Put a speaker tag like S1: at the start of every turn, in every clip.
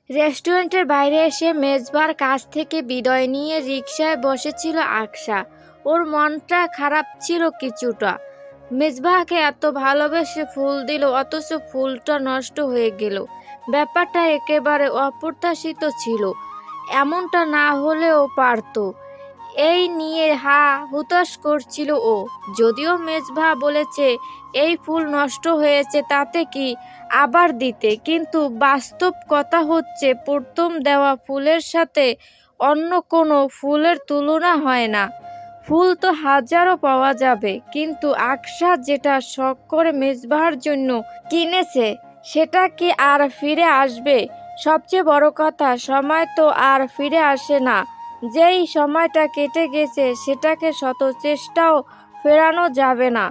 S1: রেস্টুরেন্টের বাইরে এসে মেজবার কাছ থেকে বিদায় নিয়ে রিকশায় বসেছিল আকশা। ওর মনটা খারাপ ছিল কিছুটা। মেজবাহকে এত ভালোবেসে ফুল দিল, অথচ ফুলটা নষ্ট হয়ে গেল। ব্যাপারটা একেবারে অপ্রত্যাশিত ছিল। এমনটা না হলেও পারত। এই নিয়ে হা হুতাশ করছিল ও। যদিও মেজবা বলেছে এই ফুল নষ্ট হয়েছে তাতে কি, আবার দিতে, কিন্তু বাস্তব কথা হচ্ছে প্রথম দেওয়া ফুলের সাথে অন্য কোনো ফুলের তুলনা হয় না। ফুল তো হাজারও পাওয়া যাবে, কিন্তু আকশা যেটা শখ করে মেজবাহর জন্য কিনেছে সেটা কি আর ফিরে আসবে? সবচেয়ে বড় কথা, সময় তো আর ফিরে আসে না। যেই সময়টা কেটে গেছে সেটাকে শত চেষ্টাও ফেরানো যাবে না।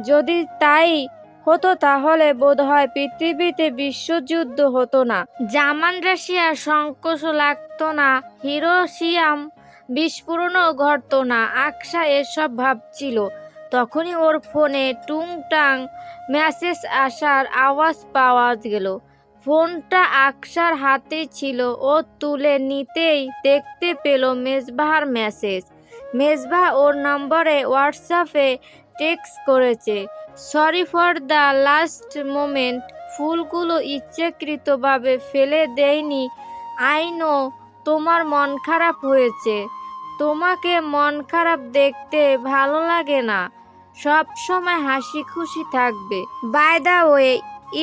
S1: যদি তাই হতো তাহলে বোধহয় পৃথিবীতে বিশ্বযুদ্ধ হতো না, জার্মান রাশিয়ার সংঘর্ষ লাগতো না, হিরোশিমার বিস্ফোরণও ঘটতো না। আকশা এসব ভাবছিল, তখনই ওর ফোনে টুংটাং মেসেজ আসার আওয়াজ পাওয়া গেল। ফোনটা আকশার হাতেই ছিল। ও তুলে নিতেই দেখতে পেল মেজবাহর মেসেজ। মেজবাহ ওর নম্বরে হোয়াটসঅ্যাপে টেক্সট করেছে, sorry for the last moment. ফুলগুলো ইচ্ছাকৃতভাবে ফেলে দেয়নি। আই নো তোমার মন খারাপ হয়েছে। তোমাকে মন খারাপ দেখতে ভালো লাগে না। সব সময় হাসি খুশি থাকবে। By the way,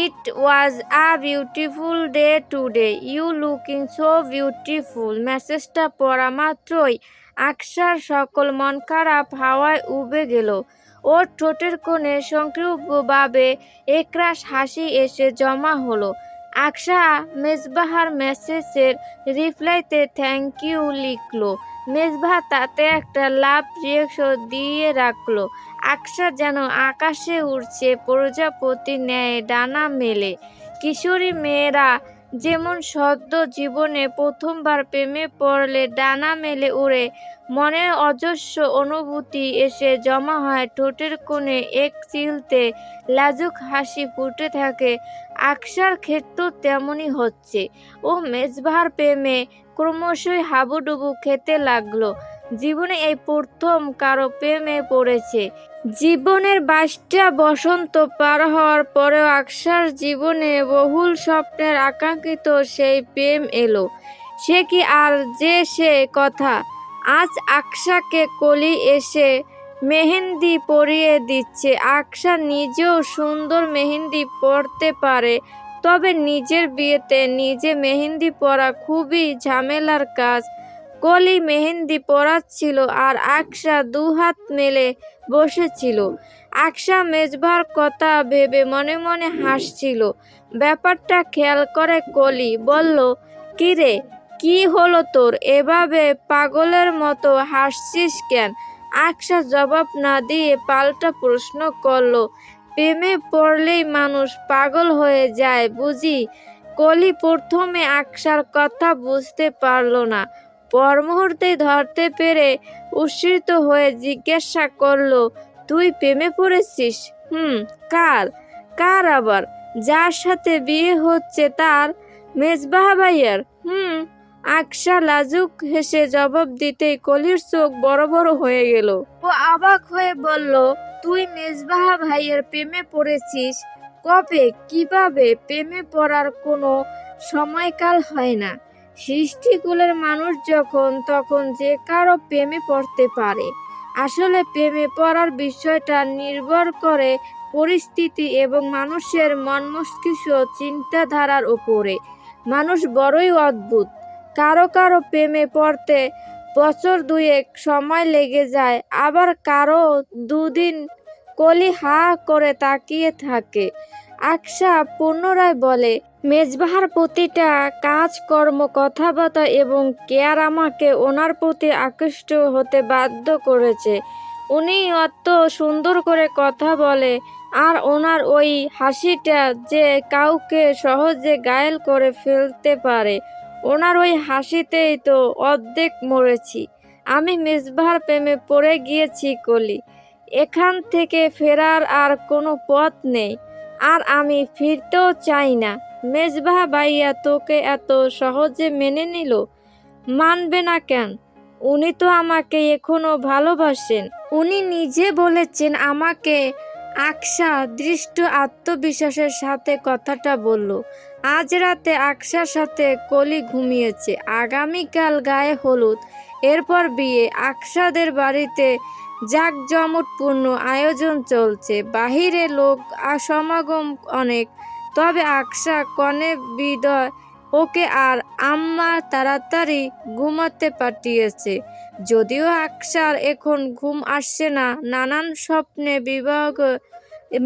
S1: it was a beautiful day today, you looking so beautiful. মেসেজটা পড়া মাত্রই আকশার সকল মন খারাপ হাওয়ায় উবে গেল। ওর ঠোঁটের কোণে সংক্ষিপ্তভাবে একরাশ হাসি এসে জমা হলো। আকশা মেজবাহর মেসেজের রিপ্লাইতে থ্যাংক ইউ লিখলো। মেজবাহ তাতে একটা লাভ রিয়েকশন দিয়ে রাখলো। আকশা যেন আকাশে উড়ছে প্রজাপতির ন্যায় ডানা মেলে। কিশোরী মেয়েরা যেমন সদ্য জীবনে প্রথমবার প্রেমে পড়লে ডানা মেলে উড়ে, মনের অজস্র অনুভূতি এসে জমা হয় ঠোঁটের কোণে, এক চিলতে লাজুক হাসি ফুটে থাকে। আকশার ক্ষেত্রেও তেমনই হচ্ছে। ও মেজবাহর প্রেমে ক্রমশই হাবুডুবু খেতে লাগলো। জীবনে এই প্রথম কারো প্রেমে পড়েছে। জীবনের 22টা বসন্ত পার হওয়ার পরেও আকশার জীবনে বহুল স্বপ্নের আকাঙ্ক্ষিত সেই প্রেম এলো। সে কি আর যে সে কথা! আজ আকশাকে কলি এসে মেহেন্দি পরিয়ে দিচ্ছে। আকশা নিজেও সুন্দর মেহেন্দি পরতে পারে, তবে নিজের বিয়েতে নিজে মেহেন্দি পরা খুবই ঝামেলার কাজ। কলি মেহেন্দি পরাচ্ছিল আর আকশা দুহাত মেলে বসেছিল। আকশা মেজবাহর কথা ভেবে মনে মনে হাসছিল। ব্যাপারটা খেয়াল করে কলি বলল, কিরে, কি হলো তোর? এভাবে পাগলের মতো হাসছিস কেন? আকশা জবাব না দিয়ে পাল্টা প্রশ্ন করল, প্রেমে পড়লেই মানুষ পাগল হয়ে যায় বুঝি? কলি প্রথমে আকশার কথা বুঝতে পারল না, পর মুহূর্তেই ধরতে পেরে উৎসাহিত হয়ে জিজ্ঞাসা করল, তুই প্রেমে পড়েছিস? কার? কার আবার? যার সাথে বিয়ে হচ্ছে তার, মেজবাহ ভাইয়ার। আকশা লাজুক হেসে জবাব দিতেই কলির চোখ বড় বড় হয়ে গেল। ও অবাক হয়ে বলল, তুই মেজবাহ ভাইয়ের প্রেমে পড়েছিস? কবে, কিভাবে? প্রেমে পড়ার কোনো সময়কাল হয় না। সৃষ্টিকুলের মানুষ যখন তখন যে কারো প্রেমে পড়তে পারে। আসলে প্রেমে পড়ার বিষয়টা নির্ভর করে পরিস্থিতি এবং মানুষের মন মস্তিষ্ক চিন্তাধারার উপরে। মানুষ বড়ই অদ্ভুত। কারো কারো প্রেমে পড়তে বছর দুয়েক সময় লেগে যায়, আবার কারো দুদিন। কলি হা করে তাকিয়ে থাকে। আকশা পুনরায় বলে, মেজবাহর প্রতিটা কাজকর্ম, কথাবার্তা এবং কেয়ার আমাকে ওনার প্রতি আকৃষ্ট হতে বাধ্য করেছে। উনি অত সুন্দর করে কথা বলে, আর ওনার ওই হাসিটা যে কাউকে সহজে ঘায়েল করে ফেলতে পারে। ওনার ওই হাসিতেই তো অর্ধেক মরেছি। আমি মেজবাহর প্রেমে পড়ে গিয়েছি কলি। এখান থেকে ফেরার আর কোনো পথ নেই, আর আমি ফিরতেও চাই না। মেজবাহ ভাইয়া তোকে এত সহজে মেনে নিল? মানবে না কেন? উনি তো আমাকে এখনো ভালোবাসেন। উনি নিজে বলেছেন আমাকে। আকশা দৃষ্ট আত্মবিশ্বাসের সাথে কথাটা বলল। আজ রাতে আকশার সাথে কলি ঘুমিয়েছে। আগামীকাল গায়ে হলুদ, এরপর বিয়ে। আকশাদের বাড়িতে জাঁকজমটপূর্ণ আয়োজন চলছে। বাহিরে লোক সমাগম অনেক। তবে আকশা কনে বিদয় ওকে আর আম্মা তাড়াতাড়ি ঘুমাতে পাঠিয়েছে। যদিও আকশার এখন ঘুম আসছে না, নানান স্বপ্নে বিভাগ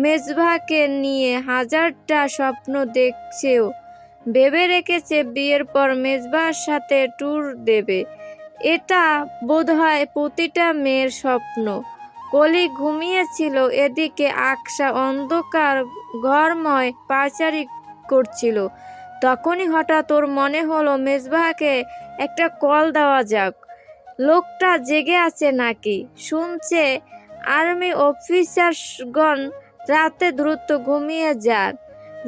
S1: মেজবাহকে নিয়ে হাজারটা স্বপ্ন দেখছেও। ভেবে রেখেছে বিয়ের পর মেজবাহর সাথে ট্যুর দেবে। এটা বোধহয় প্রতিটা মেয়ের স্বপ্ন। কলি ঘুমিয়েছিল, এদিকে আকশা অন্ধকার ঘরময় পায়চারি করছিল। তখনই হঠাৎ ওর মনে হলো মেজবাহকে একটা কল দেওয়া যাক। লোকটা জেগে আছে নাকি, শুনছে আর্মি অফিসারগণ রাতে দ্রুত ঘুমিয়ে যান।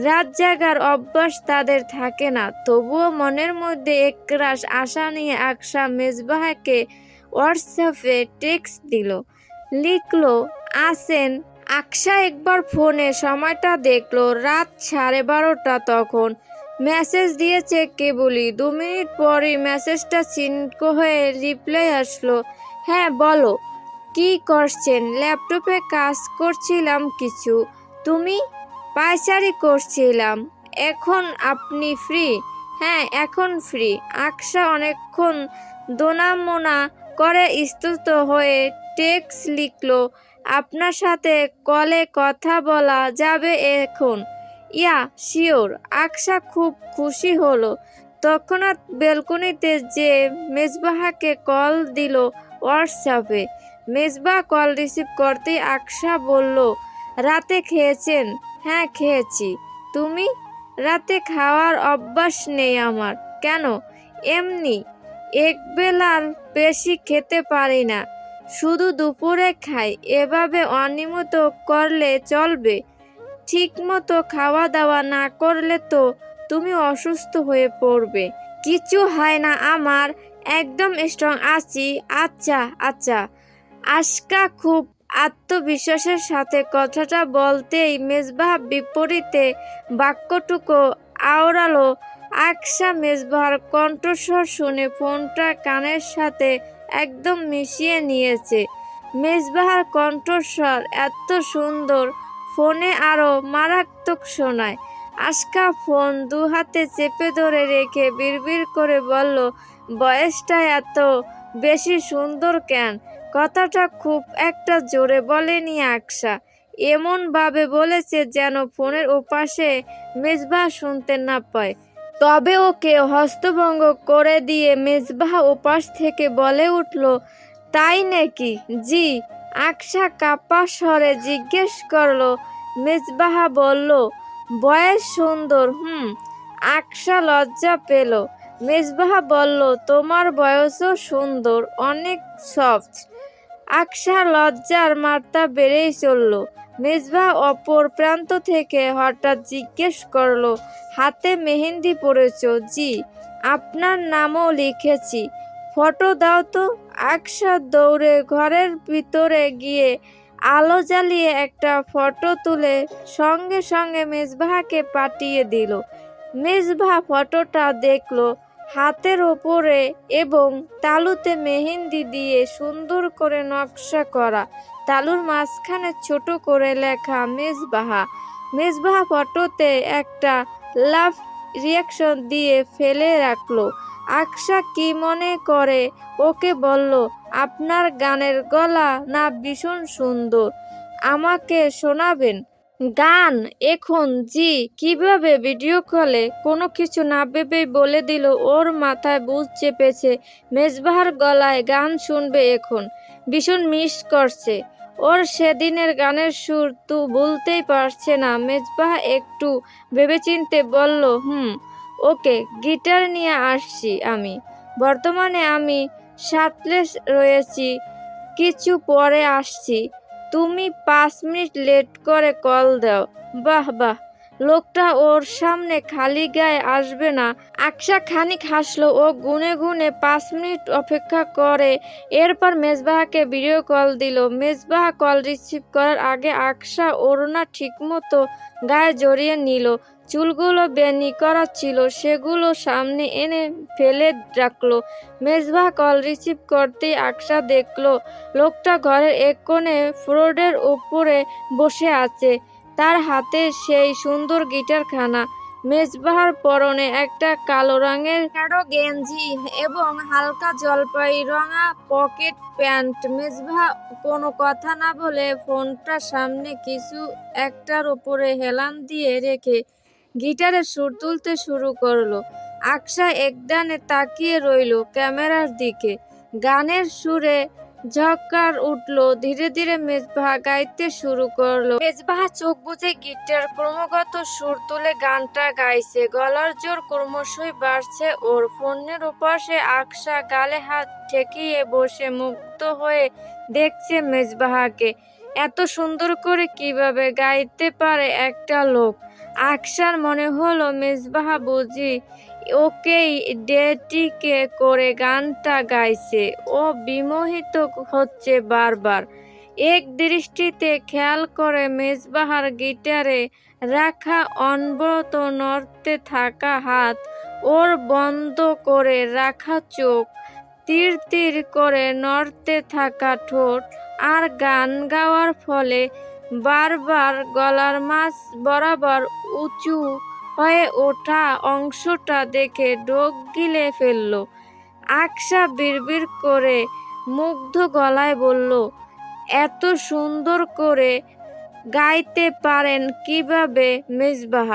S1: রাত জাগার অভ্যাস তাদের থাকে না। তবুও মনের মধ্যে একরাশ আশা নিয়ে আকশা মেজবাহকে হোয়াটসঅ্যাপে টেক্সট দিল। লিখলো, আছেন? আকশা একবার ফোনে সময়টা দেখলো, রাত 12:30। তখন মেসেজ দিয়েছে কেবলই। 2 মিনিট পরই মেসেজটা সিন হয়ে রিপ্লাই আসলো, হ্যাঁ বলো। কি করছেন? ল্যাপটপে কাজ করছিলাম কিছু। তুমি? পায়চারি করছিলাম। এখন আপনি ফ্রি? হ্যাঁ এখন ফ্রি। আকশা অনেকক্ষণ দোনামোনা করে স্তব্ধ হয়ে টেক্সট লিখলো, আপনার সাথে কলে কথা বলা যাবে এখন? Yeah sure. আকশা খুব খুশি হলো। তৎক্ষণাৎ বেলকনিতে যে মেজবাহকে কল দিল হোয়াটসঅ্যাপে। মেজবাহ কল রিসিভ করতেই আকশা বলল, রাতে খেয়েছেন? হ্যাঁ খেয়েছি। তুমি? রাতে খাওয়ার অভ্যাস নেই আমার। কেন? এমনি, একবেলার বেশি খেতে পারি না, শুধু দুপুরে খাই। এভাবে অনিয়মিত করলে চলবে? ঠিকমতো খাওয়া দাওয়া না করলে তো তুমি অসুস্থ হয়ে পড়বে। কিছু হয় না আমার, একদম স্ট্রং আছি। আচ্ছা আচ্ছা। আশকা খুব আত্মবিশ্বাসের সাথে কথাটা বলতেই মেজবাহ বিপরীতে বাক্যটুকু আওড়ালো। আকশা মেজবাহর কণ্ঠস্বর শুনে ফোনটা কানের সাথে একদম মিশিয়ে নিয়েছে। মেজবাহর কণ্ঠস্বর এত সুন্দর, ফোনে আরো মারাত্মক শোনায়। আশকা ফোন 2 হাতে চেপে ধরে রেখে বিড়বিড় করে বলল, বয়সটা এত বেশি সুন্দর কেন? কথাটা খুব একটা জোরে বলেনি আকশা, এমনভাবে বলেছে যেন ফোনের ওপাশে মেজবাহ শুনতে না পায়। তবে ওকে হস্তভঙ্গ করে দিয়ে মেজবাহ ওপাশ থেকে বলে উঠল, তাই নাকি? জি। আকশা কাঁপা স্বরে জিজ্ঞেস করলো। মেজবাহ বলল, বয়স সুন্দর। আকশা লজ্জা পেল। মেজবাহ বলল, তোমার বয়সও সুন্দর, অনেক সফট। আকশার লজ্জার মাত্রা বেড়েই চলল। মেজবাহ অপর প্রান্ত থেকে হঠাৎ জিজ্ঞেস করলো, হাতে মেহেন্দি পড়েছ? জি। আপনার নামও লিখেছি। ফটো দাও তো। আকশা দৌড়ে ঘরের ভিতরে গিয়ে আলো জ্বালিয়ে একটা ফটো তুলে সঙ্গে সঙ্গে মেজবাহকে পাঠিয়ে দিল। মেজবাহ ফটোটা দেখলো। হাতের ওপরে এবং তালুতে মেহেন্দি দিয়ে সুন্দর করে নকশা করা, তালুর মাঝখানে ছোট করে লেখা মেজবাহ। মেজবাহ ফটোতে একটা লাভ রিয়াকশন দিয়ে ফেলে রাখলো। আকশা কি মনে করে ওকে বলল, আপনার গানের গলা না ভীষণ সুন্দর, আমাকে শোনাবেন? গান? এখন? জি। কিভাবে? ভিডিও কলে? কোনো কিছু না ভেবেই বলে দিল। ওর মাথায় বুঝ চেপেছে মেজবাহর গলায় গান শুনবে এখন। ভীষণ মিস করছে। ওর সেদিনের গানের সুর তো ভুলতেই পারছে না। মেজবাহ একটু ভেবেচিন্তে বলল, ওকে, গিটার নিয়ে আসছি আমি। বর্তমানে আমি শার্টলেস রয়েছি, কিছু পরে আসছি। তুমি 5 মিনিট লেট করে কল দাও। বাহ বাহ, লোকটা ওর সামনে খালি গায়ে আসবে না। আকশা খানিক হাসলো ও গুনে গুনে 5 মিনিট অপেক্ষা করে এরপর মেজবাহকে ভিডিও কল দিল। মেজবাহ কল রিসিভ করার আগে আকশা ওড়না ঠিকমতো গায়ে জড়িয়ে নিল। চুলগুলো বেনি করা ছিল, সেগুলো সামনে এনে ফেলে রাখলো। মেজবাহ কল রিসিভ করতেই আকশা দেখলো লোকটা ঘরের এক কোণে ফ্লোরের উপরে বসে আছে, তার হাতে সেই সুন্দর গিটারখানা। মেজবাহর পরনে একটা কালো রঙের শ্যাডো গেঞ্জি এবং হালকা জলপাই রঙা পকেট প্যান্ট। মেজবাহ কোনো কথা না বলে ফোনটা সামনে কিছু একটার উপরে হেলান দিয়ে রেখে গিটারে সুর তুলতে শুরু করলো। আকশা একদানে তাকিয়ে রইল ক্যামেরার দিকে। গানের সুরে ঝক্কার উঠলো। ধীরে ধীরে মেজবাহ গাইতে শুরু করলো। মেজবাহ চোখ বুজে গিটার ক্রমাগত সুর তুলে গানটা গাইছে। গলার জোর ক্রমশই বাড়ছে ওর। ফোনের ওপাশে আকশা গালে হাত ঠেকিয়ে বসে মুগ্ধ হয়ে দেখছে মেজবাহকে। এত সুন্দর করে কিভাবে গাইতে পারে একটা লোক। আকশার মনে হলো মেজবাহ বুঝি ওকেই ডেডিকে করে গানটা গাইছে। ও বিমোহিত হচ্ছে বারবার। এক দৃষ্টিতে খেয়াল করে মেজবাহর গিটারে রাখা অনবরত নড়তে থাকা হাত, ওর বন্ধ করে রাখা চোখ, তীর তীর করে নড়তে থাকা ঠোঁট, আর গান গাওয়ার ফলে বারবার গলার মাঝ বরাবর উঁচু হয়ে ওঠা অংশটা দেখে ঢোক গিলে ফেলল। আকশা বিড়বিড় করে মুগ্ধ গলায় বলল, এত সুন্দর করে গাইতে পারেন কিভাবে মেজবাহ?